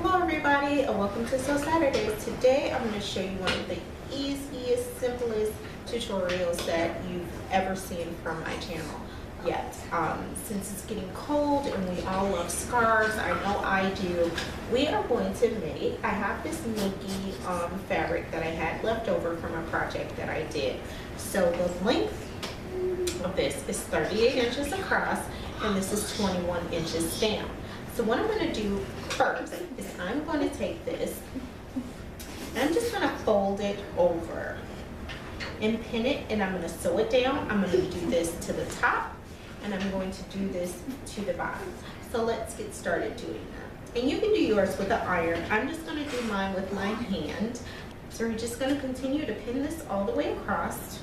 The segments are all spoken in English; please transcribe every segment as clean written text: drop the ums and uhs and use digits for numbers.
Hello everybody and welcome to Sew Saturdays. Today I'm going to show you one of the easiest, simplest tutorials that you've ever seen from my channel yet. Since it's getting cold and we all love scarves, I know I do, we are going to make, I have this Minky fabric that I had left over from a project that I did. So the length of this is 38 inches across and this is 21 inches down. So what I'm going to do first is I'm going to take this and I'm just going to fold it over and pin it, and I'm going to sew it down. I'm going to do this to the top and I'm going to do this to the bottom. So let's get started doing that. And you can do yours with an iron. I'm just going to do mine with my hand. So we're just going to continue to pin this all the way across.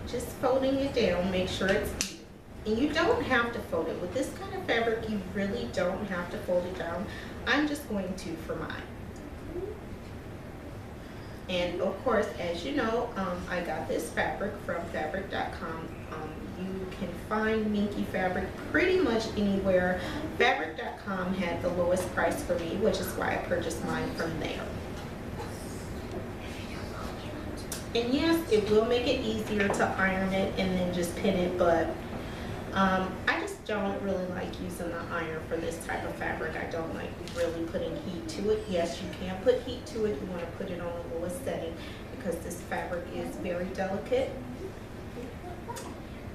Just folding it down, make sure it's even. And you don't have to fold it. With this kind of fabric, you really don't have to fold it down. I'm just going to for mine. And of course, as you know, I got this fabric from fabric.com. You can find Minky fabric pretty much anywhere. Fabric.com had the lowest price for me, which is why I purchased mine from there. And yes, it will make it easier to iron it and then just pin it, but I just don't really like using the iron for this type of fabric. I don't like really putting heat to it. Yes, you can put heat to it. You want to put it on the lowest setting because this fabric is very delicate.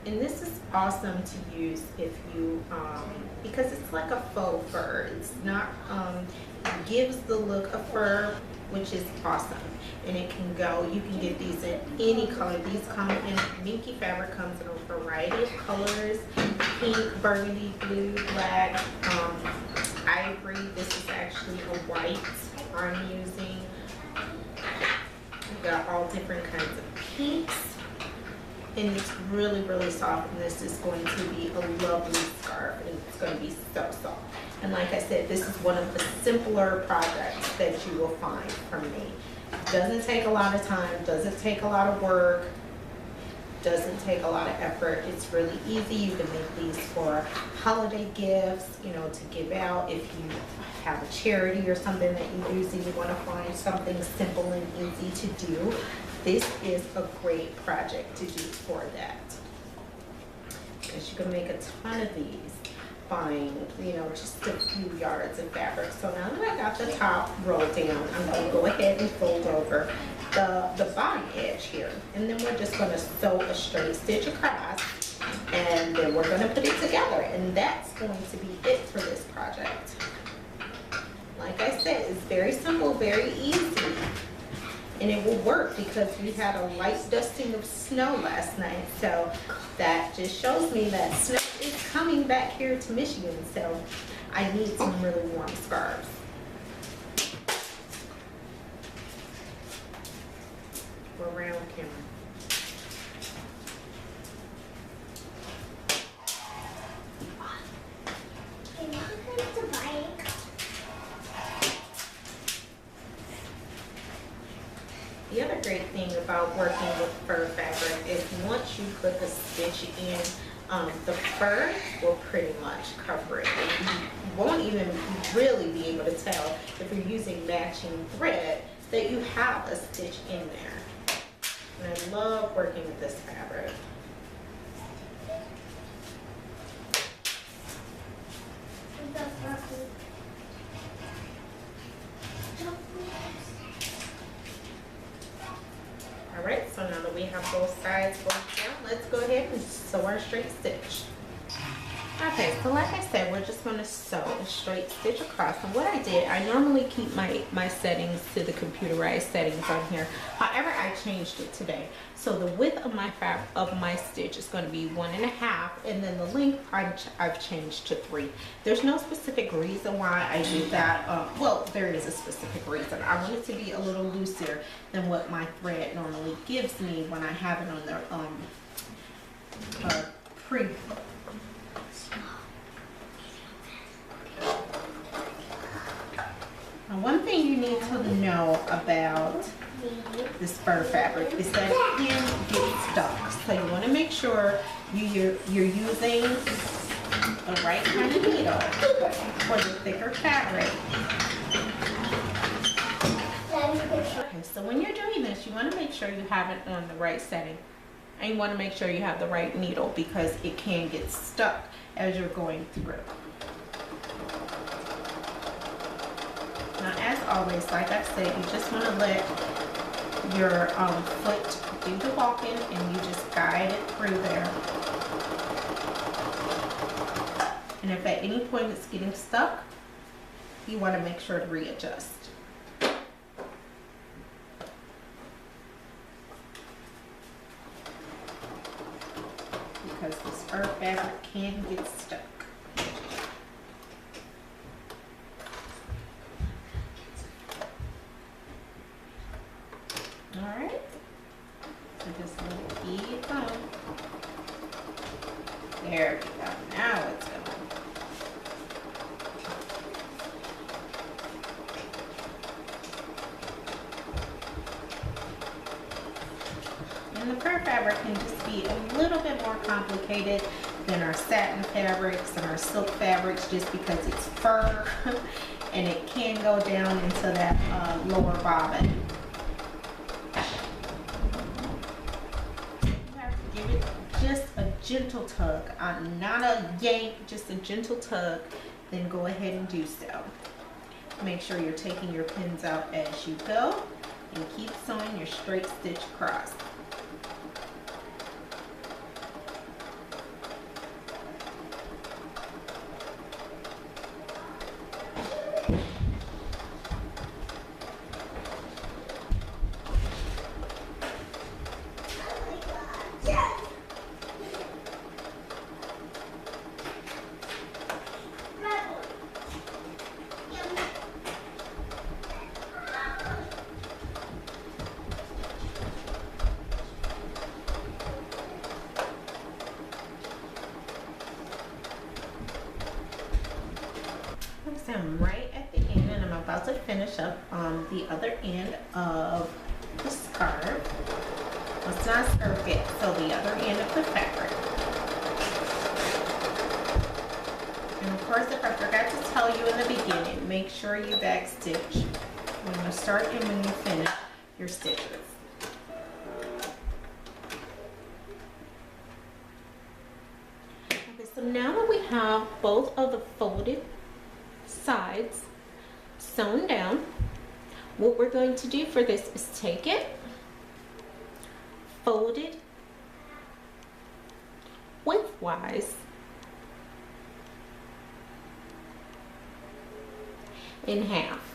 And this is awesome to use if you, because it's like a faux fur. It's not, it gives the look of fur, which is awesome. And it can go, you can get these in any color. These come in, Minky fabric comes in a variety of colors: pink, burgundy, blue, black, ivory. This is actually a white I'm using. We've got all different kinds of pinks. And it's really, really soft. And this is going to be a lovely scarf. And it's going to be so soft. And like I said, this is one of the simpler projects that you will find from me. Doesn't take a lot of time, doesn't take a lot of work, doesn't take a lot of effort. It's really easy. You can make these for holiday gifts, you know, to give out if you have a charity or something that you use and you want to find something simple and easy to do. This is a great project to do for that. Because you can make a ton of these buying, you know, just a few yards of fabric. So now that I got the top rolled down, I'm going to go ahead and fold over the bottom edge here. And then we're just going to sew a straight stitch across. And then we're going to put it together. And that's going to be it for this project. Like I said, it's very simple, very easy. And it will work because we had a light dusting of snow last night. So that just shows me that snow is coming back here to Michigan. So I need some really warm scarves. Go around camera. The other great thing about working with fur fabric is once you put the stitch in, the fur will pretty much cover it. And you won't even really be able to tell if you're using matching thread that you have a stitch in there. And I love working with this fabric. Alright, so now that we have both sides folded down, let's go ahead and sew our straight stitch. Okay, so like I said, we're just going to sew a straight stitch across. And what I did, I normally keep my settings to the computerized settings on here. However, I changed it today. So the width of my stitch is going to be 1.5, and then the length I've changed to 3. There's no specific reason why I do that. Well, there is a specific reason. I want it to be a little looser than what my thread normally gives me when I have it on the pre. Now, one thing you need to know about this fur fabric is that it can get stuck. So you want to make sure you're using the right kind of needle for the thicker fabric. Okay, so when you're doing this, you want to make sure you have it on the right setting. And you want to make sure you have the right needle because it can get stuck as you're going through. Now, as always, like I said, you just want to let your foot do the walking and you just guide it through there. And if at any point it's getting stuck, you want to make sure to readjust. Because this fur fabric can get stuck. Alright, so just let it keep going. There we go, now it's going. And the fur fabric can just be a little bit more complicated than our satin fabrics and our silk fabrics just because it's fur and it can go down into that lower bobbin. You have to give it just a gentle tug, not a yank, just a gentle tug, then go ahead and do so. Make sure you're taking your pins out as you go and keep sewing your straight stitch across. I'm right at the end and I'm about to finish up on the other end of the scarf. Well, it's not a scarf yet, so the other end of the fabric. And of course, if I forgot to tell you in the beginning, make sure you backstitch when you start and when you finish your stitches. Okay, so now that we have both of the folded sides sewn down, what we're going to do for this is take it, fold it widthwise, in half,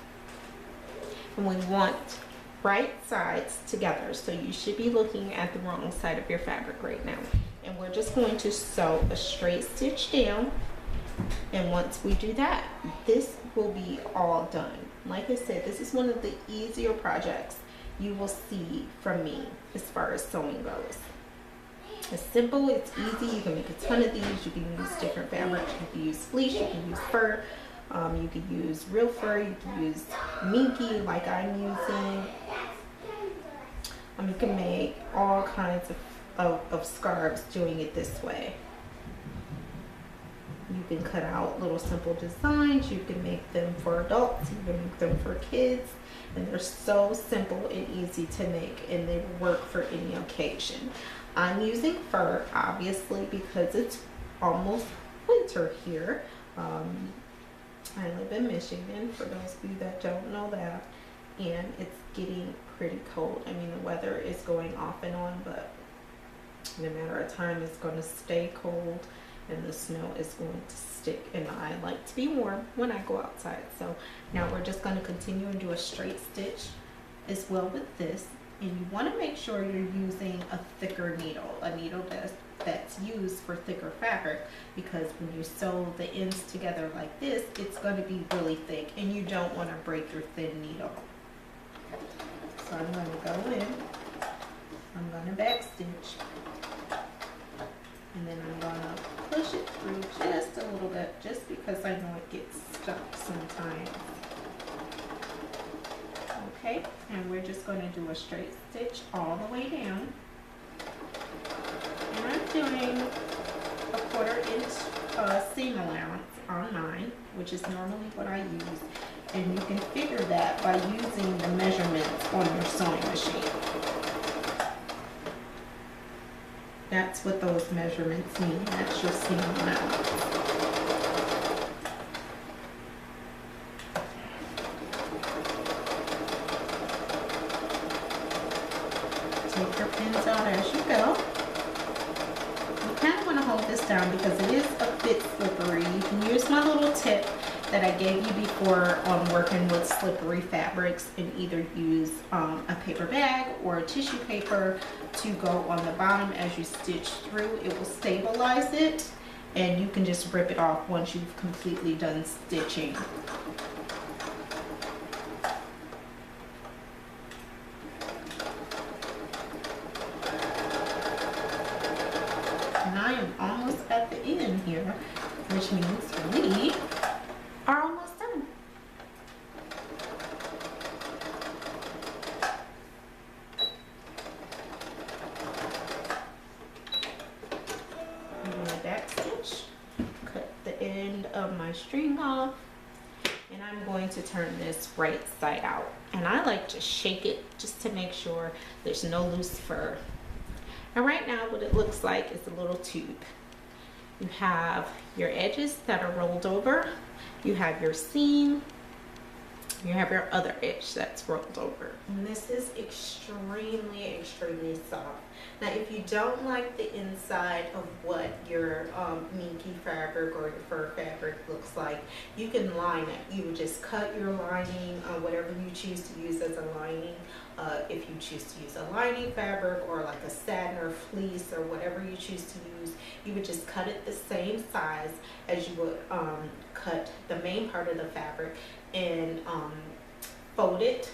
and we want right sides together, so you should be looking at the wrong side of your fabric right now. And we're just going to sew a straight stitch down. And once we do that, this will be all done. Like I said, this is one of the easier projects you will see from me as far as sewing goes. It's simple, it's easy, you can make a ton of these, you can use different fabrics, you can use fleece, you can use fur, you can use real fur, you can use Minky like I'm using. You can make all kinds of scarves doing it this way. You can cut out little simple designs, you can make them for adults, you can make them for kids, and they're so simple and easy to make, and they work for any occasion. I'm using fur obviously because it's almost winter here. I live in Michigan, for those of you that don't know that, and it's getting pretty cold. I mean, the weather is going off and on, but in a matter of time it's going to stay cold and the snow is going to stick, and I like to be warm when I go outside. So now we're just going to continue and do a straight stitch as well with this, and you want to make sure you're using a thicker needle, a needle that's used for thicker fabric, because when you sew the ends together like this, it's going to be really thick and you don't want to break your thin needle. So I'm going to go in, I'm going to back stitch, and then I'm going to push it through just a little bit, just because I know it gets stuck sometimes. Okay, and we're just going to do a straight stitch all the way down. And I'm doing a 1/4 inch seam allowance on mine, which is normally what I use. And you can figure that by using the measurements on your sewing machine. That's what those measurements mean. That's your seam allowance. Take your pins out as you go. You kind of want to hold this down because it is a bit slippery. You can use my little tip that I gave you before on working with slippery fabrics, and either use a paper bag or a tissue paper to go on the bottom as you stitch through. It will stabilize it, and you can just rip it off once you've completely done stitching. And I am almost at the end here, which means we are almost done. I'm going to back stitch, cut the end of my string off, and I'm going to turn this right side out. And I like to shake it just to make sure there's no loose fur. And right now what it looks like is a little tube. You have your edges that are rolled over, you have your seam, you have your other edge that's rolled over. And this is extremely, extremely soft. Now if you don't like the inside of what your Minky fabric or your fur fabric looks like, you can line it. You would just cut your lining, whatever you choose to use as a lining. If you choose to use a lining fabric or like a satin or fleece or whatever you choose to use, you would just cut it the same size as you would cut the main part of the fabric, and fold it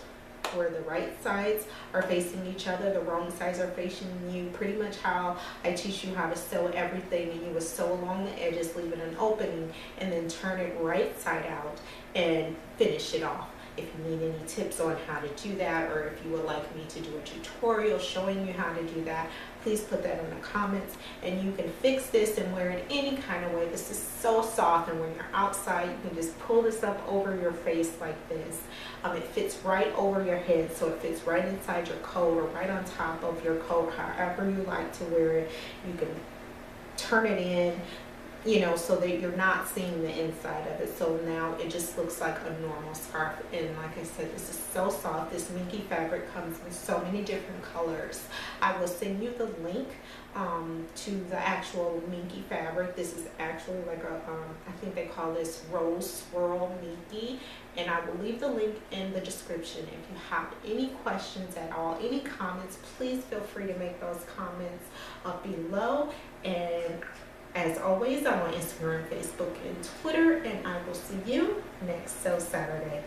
where the right sides are facing each other, the wrong sides are facing you, pretty much how I teach you how to sew everything. And you would sew along the edges, leaving an opening, and then turn it right side out and finish it off. If you need any tips on how to do that, or if you would like me to do a tutorial showing you how to do that, please put that in the comments. And you can fix this and wear it any kind of way. This is so soft, and when you're outside, you can just pull this up over your face like this. It fits right over your head, so it fits right inside your coat or right on top of your coat, however you like to wear it. You can turn it in, you know, so that you're not seeing the inside of it. So now it just looks like a normal scarf. And like I said, this is so soft. This Minky fabric comes in so many different colors. I will send you the link to the actual Minky fabric. This is actually like a I think they call this rose swirl Minky, and I will leave the link in the description. If you have any questions at all, any comments, please feel free to make those comments up below. And as always, I'm on Instagram, Facebook, and Twitter, and I will see you next Sew Saturday.